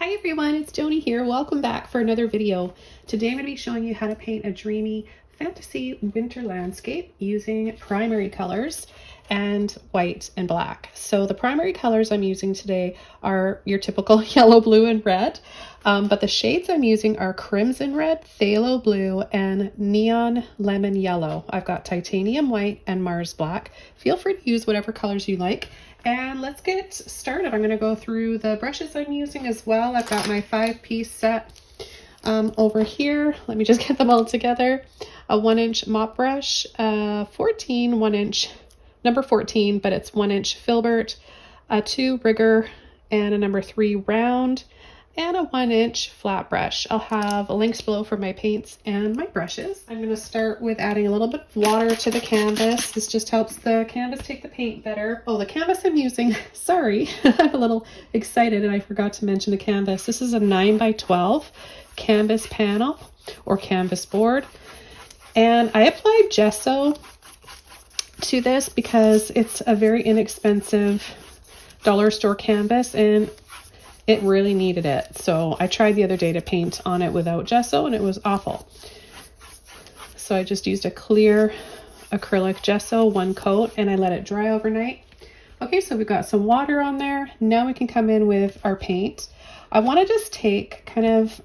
Hi everyone, it's Joni here. Welcome back for another video. Today I'm going to be showing you how to paint a dreamy fantasy winter landscape using primary colors and white and black. So the primary colors I'm using today are your typical yellow, blue, and red, but the shades I'm using are crimson red, phthalo blue, and neon lemon yellow. I've got titanium white and Mars black. Feel free to use whatever colors you like. And let's get started. I'm going to go through the brushes I'm using as well. I've got my 5-piece set over here. Let me just get them all together. A 1-inch mop brush, 1-inch, number 14, but it's 1-inch filbert, a 2 rigger, and a number 3 round, and a 1-inch flat brush. I'll have links below for my paints and my brushes. I'm going to start with adding a little bit of water to the canvas. This just helps the canvas take the paint better. Oh, the canvas I'm using, sorry, I'm a little excited and I forgot to mention the canvas. This is a 9x12 canvas panel or canvas board. And I applied gesso to this because it's a very inexpensive dollar store canvas and it really needed it. So I tried the other day to paint on it without gesso and it was awful. So I just used a clear acrylic gesso, 1 coat, and I let it dry overnight. Okay, so we've got some water on there. Now we can come in with our paint. I want to just take kind of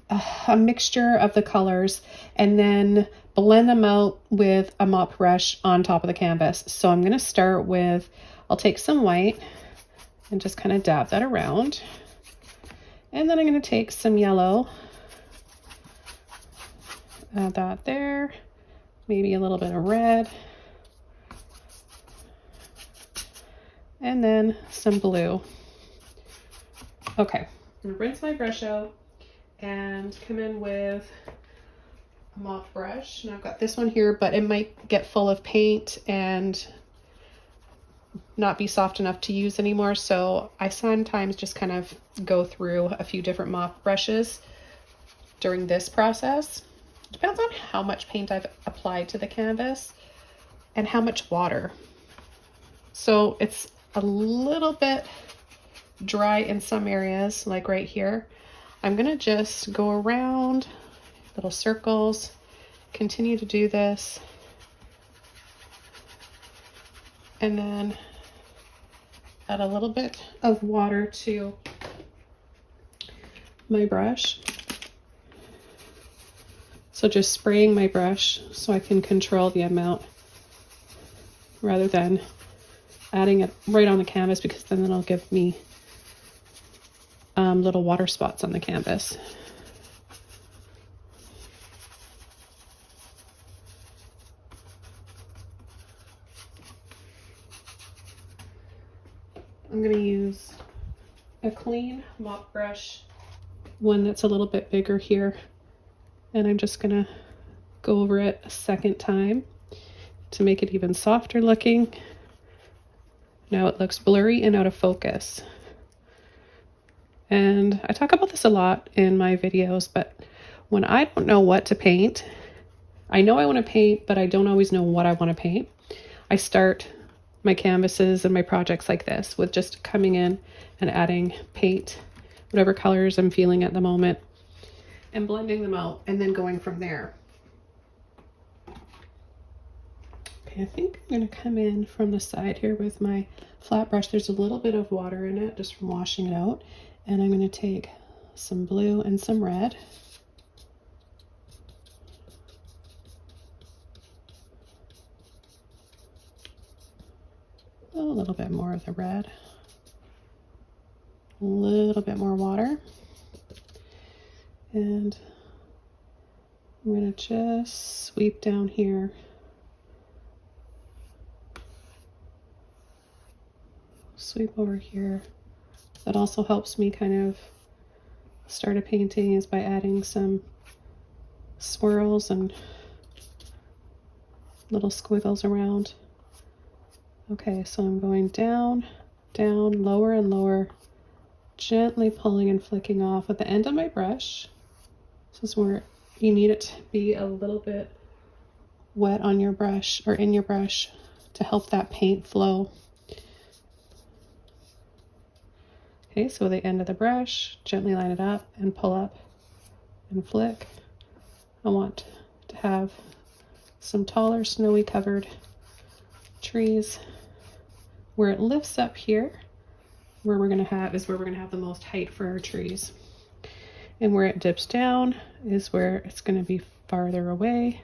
a mixture of the colors and then blend them out with a mop brush on top of the canvas. So I'm going to start with, I'll take some white and just kind of dab that around. And then I'm going to take some yellow, add that there, maybe a little bit of red, and then some blue. Okay, I'm going to rinse my brush out and come in with a mop brush. And I've got this one here, but it might get full of paint and not be soft enough to use anymore, so I sometimes just kind of go through a few different mop brushes during this process. It depends on how much paint I've applied to the canvas and how much water. So it's a little bit dry in some areas, like right here. I'm gonna just go around little circles, continue to do this, and then add a little bit of water to my brush. So just spraying my brush so I can control the amount rather than adding it right on the canvas, because then it'll give me little water spots on the canvas. I'm going to use a clean mop brush, one that's a little bit bigger here, and I'm just going to go over it a second time to make it even softer looking. Now it looks blurry and out of focus. And I talk about this a lot in my videos, but when I don't know what to paint, I know I want to paint, but I don't always know what I want to paint. I start my canvases and my projects like this, with just coming in and adding paint, whatever colors I'm feeling at the moment, and blending them out and then going from there. Okay, I think I'm going to come in from the side here with my flat brush. There's a little bit of water in it just from washing it out, and I'm going to take some blue and some red. A little bit more of the red, a little bit more water, and I'm going to just sweep down here. Sweep over here. That also helps me kind of start a painting is by adding some swirls and little squiggles around. Okay, so I'm going down, down, lower and lower, gently pulling and flicking off at the end of my brush. This is where you need it to be a little bit wet on your brush or in your brush to help that paint flow. Okay, so with the end of the brush, gently line it up and pull up and flick. I want to have some taller, snowy covered trees. Where it lifts up here, where we're going to have the most height for our trees. And where it dips down is where it's going to be farther away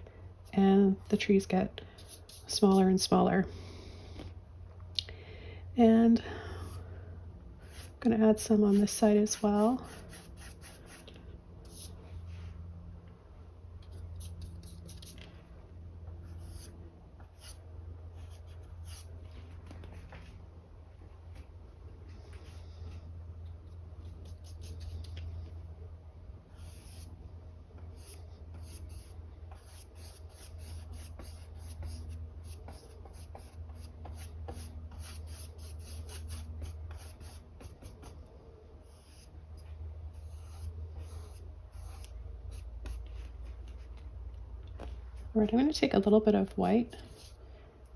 and the trees get smaller and smaller. And I'm going to add some on this side as well. All right, I'm going to take a little bit of white,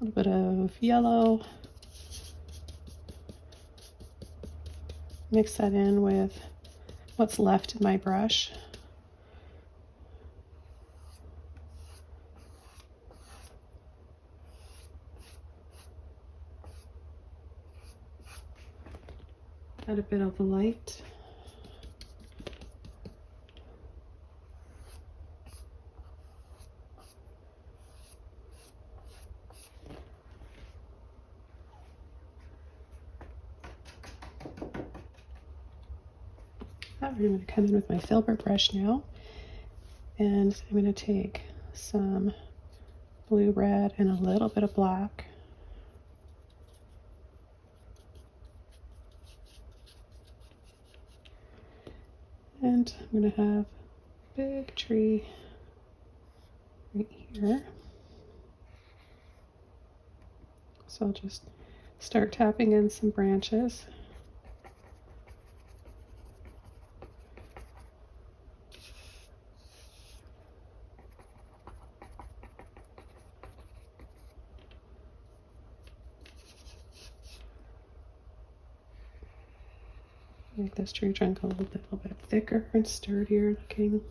a little bit of yellow, mix that in with what's left in my brush. Add a bit of light. I'm going to come in with my filbert brush now, and I'm going to take some blue, red, and a little bit of black. And I'm going to have a big tree right here. So I'll just start tapping in some branches. Make this tree trunk a little bit thicker and sturdier looking.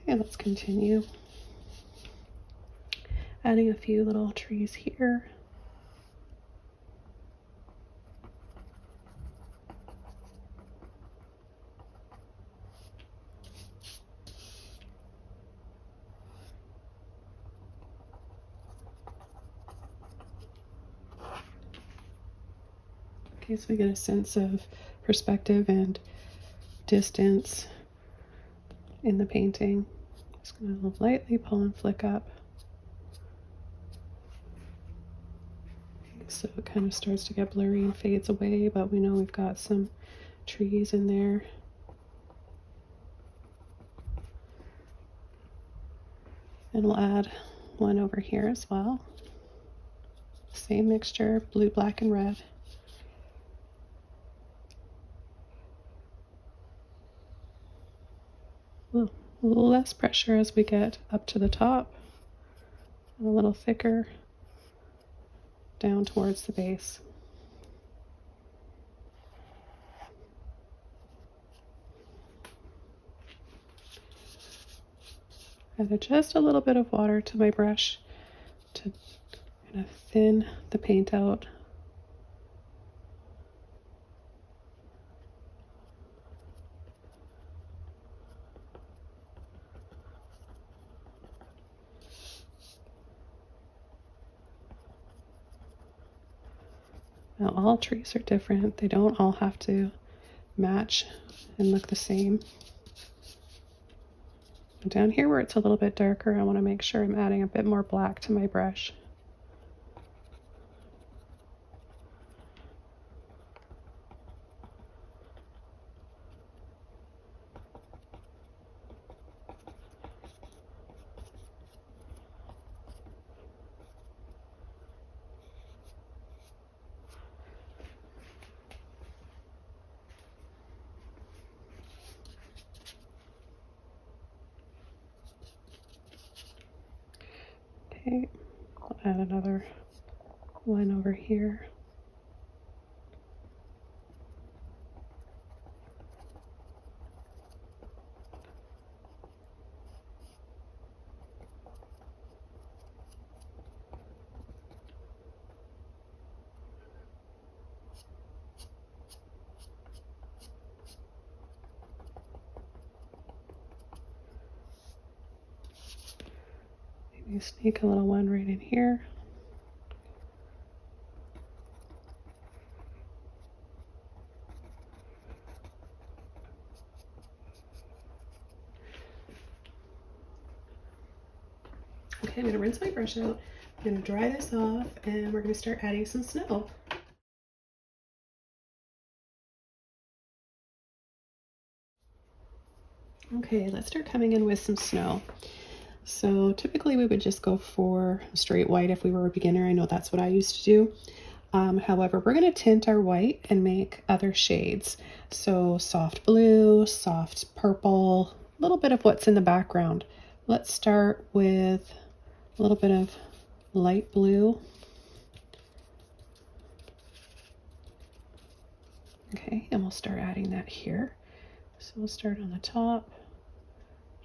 Okay, let's continue. Adding a few little trees here. Okay, so we get a sense of perspective and distance in the painting. Just going to lightly pull and flick up. So it kind of starts to get blurry and fades away, but we know we've got some trees in there. And we'll add one over here as well. Same mixture, blue, black, and red. A little less pressure as we get up to the top, and a little thicker down towards the base. Add just a little bit of water to my brush to kind of thin the paint out. Now all trees are different. They don't all have to match and look the same. And down here where it's a little bit darker, I want to make sure I'm adding a bit more black to my brush. Okay, I'll add another one over here. Maybe sneak a little one right in here. Okay, I'm going to rinse my brush out. I'm going to dry this off and we're going to start adding some snow. Okay, let's start coming in with some snow. So typically we would just go for straight white if we were a beginner. I know that's what I used to do. However, we're going to tint our white and make other shades. So soft blue, soft purple, a little bit of what's in the background. Let's start with a little bit of light blue. Okay, and we'll start adding that here. So we'll start on the top.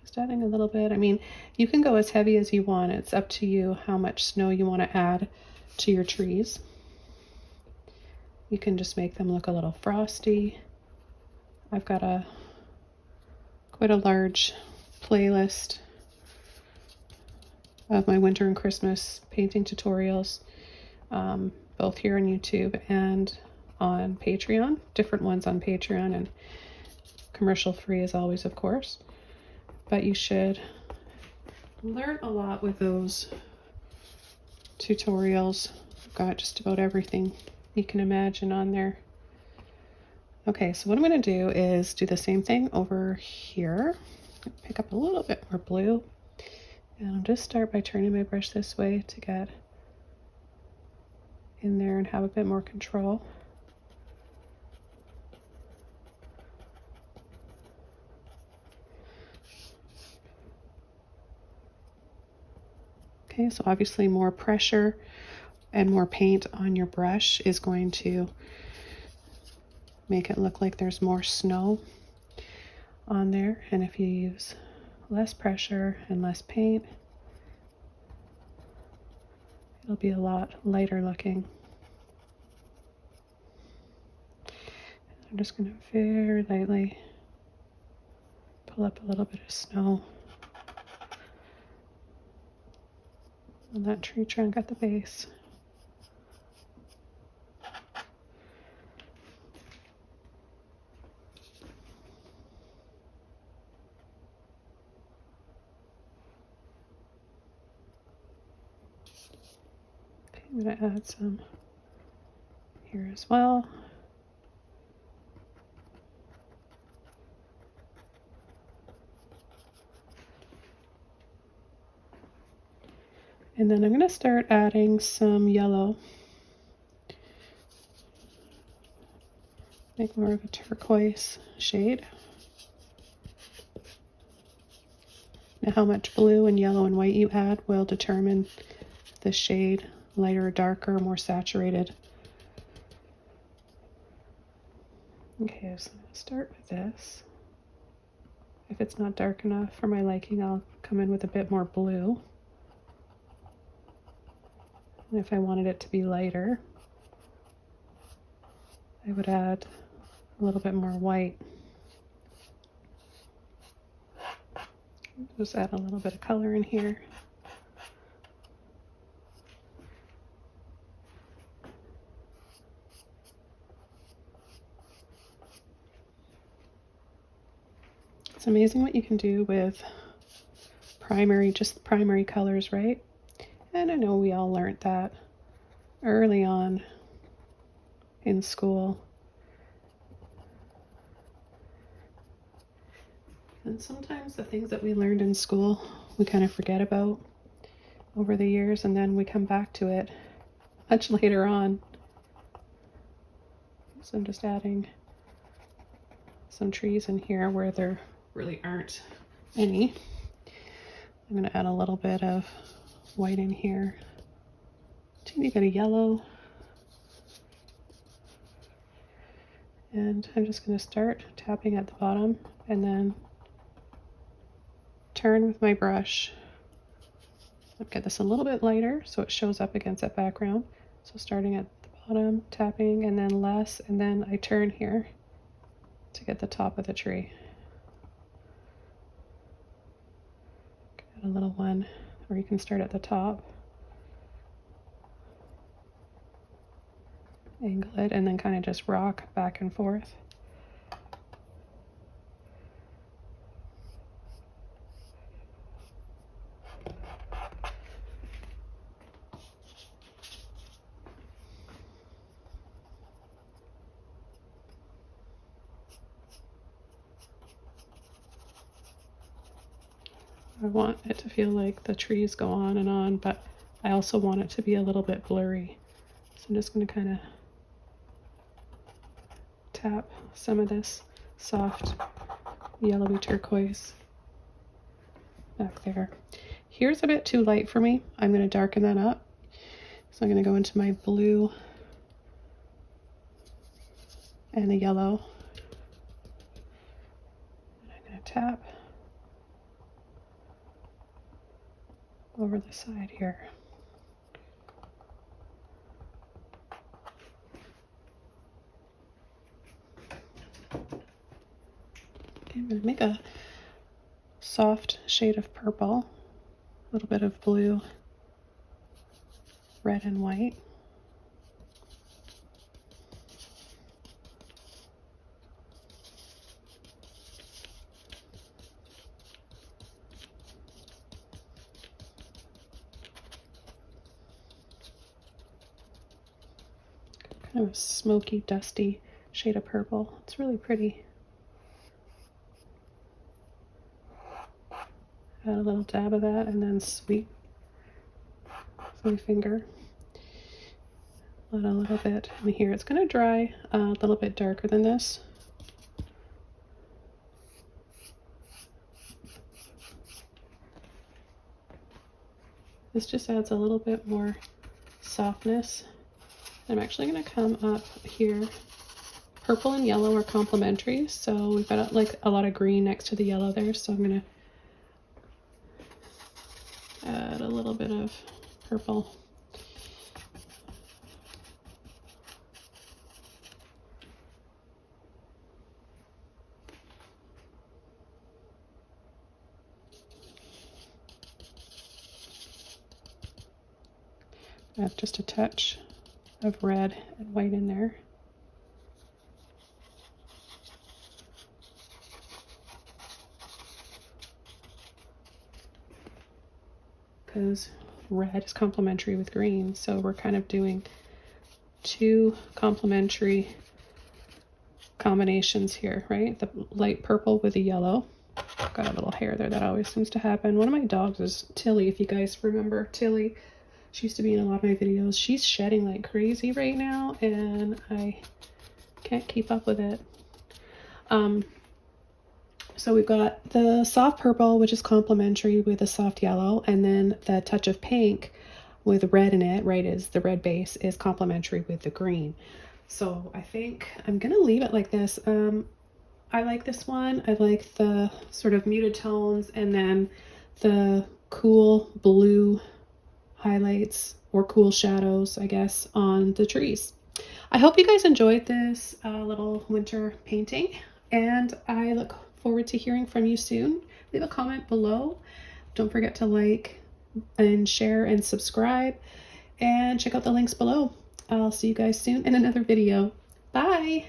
Just adding a little bit. I mean, you can go as heavy as you want. It's up to you how much snow you want to add to your trees. You can just make them look a little frosty. I've got quite a large playlist of my winter and Christmas painting tutorials, both here on YouTube and on Patreon. Different ones on Patreon and commercial free as always, of course. But you should learn a lot with those tutorials. I've got just about everything you can imagine on there. Okay, so what I'm going to do is do the same thing over here. Pick up a little bit more blue. And I'll just start by turning my brush this way to get in there and have a bit more control. Okay, so obviously more pressure and more paint on your brush is going to make it look like there's more snow on there. And if you use less pressure and less paint, it'll be a lot lighter looking. I'm just going to very lightly pull up a little bit of snow on that tree trunk at the base. Okay, I'm going to add some here as well. And then I'm going to start adding some yellow. Make more of a turquoise shade. Now how much blue and yellow and white you add will determine the shade, lighter or darker, more saturated. Okay, so I'm going to start with this. If it's not dark enough for my liking, I'll come in with a bit more blue. And if I wanted it to be lighter, I would add a little bit more white. Just add a little bit of color in here. It's amazing what you can do with just primary colors, right? And I know we all learned that early on in school. And sometimes the things that we learned in school, we kind of forget about over the years, and then we come back to it much later on. So I'm just adding some trees in here where there really aren't any. I'm going to add a little bit of white in here. Teeny bit of yellow. And I'm just going to start tapping at the bottom and then turn with my brush. I'll get this a little bit lighter so it shows up against that background. So starting at the bottom, tapping, and then less, and then I turn here to get the top of the tree. Get a little one, or you can start at the top. Angle it and then kind of just rock back and forth. I want it to feel like the trees go on, but I also want it to be a little bit blurry. So I'm just going to kind of tap some of this soft yellowy turquoise back there. Here's a bit too light for me. I'm going to darken that up. So I'm going to go into my blue and the yellow. And I'm going to tap over the side here. I'm going to make a soft shade of purple, a little bit of blue, red and white. Kind of a smoky, dusty shade of purple. It's really pretty. Add a little dab of that and then sweep with my finger. Add a little bit in here. It's going to dry a little bit darker than this. This just adds a little bit more softness. I'm actually going to come up here. Purple and yellow are complementary, so we've got like a lot of green next to the yellow there, so I'm going to add a little bit of purple. Add just a touch of red and white in there. Because red is complementary with green, so we're kind of doing two complementary combinations here, right? The light purple with the yellow. Got a little hair there, that always seems to happen. One of my dogs is Tilly, if you guys remember Tilly. She used to be in a lot of my videos. She's shedding like crazy right now, and I can't keep up with it. So we've got the soft purple, which is complementary with a soft yellow, and then the touch of pink with red in it, right, is the red base, is complementary with the green. So I think I'm gonna leave it like this. I like this one. I like the sort of muted tones and then the cool blue highlights or cool shadows, I guess, on the trees. I hope you guys enjoyed this little winter painting, and I look forward to hearing from you soon. Leave a comment below. Don't forget to like and share and subscribe, and check out the links below. I'll see you guys soon in another video. Bye!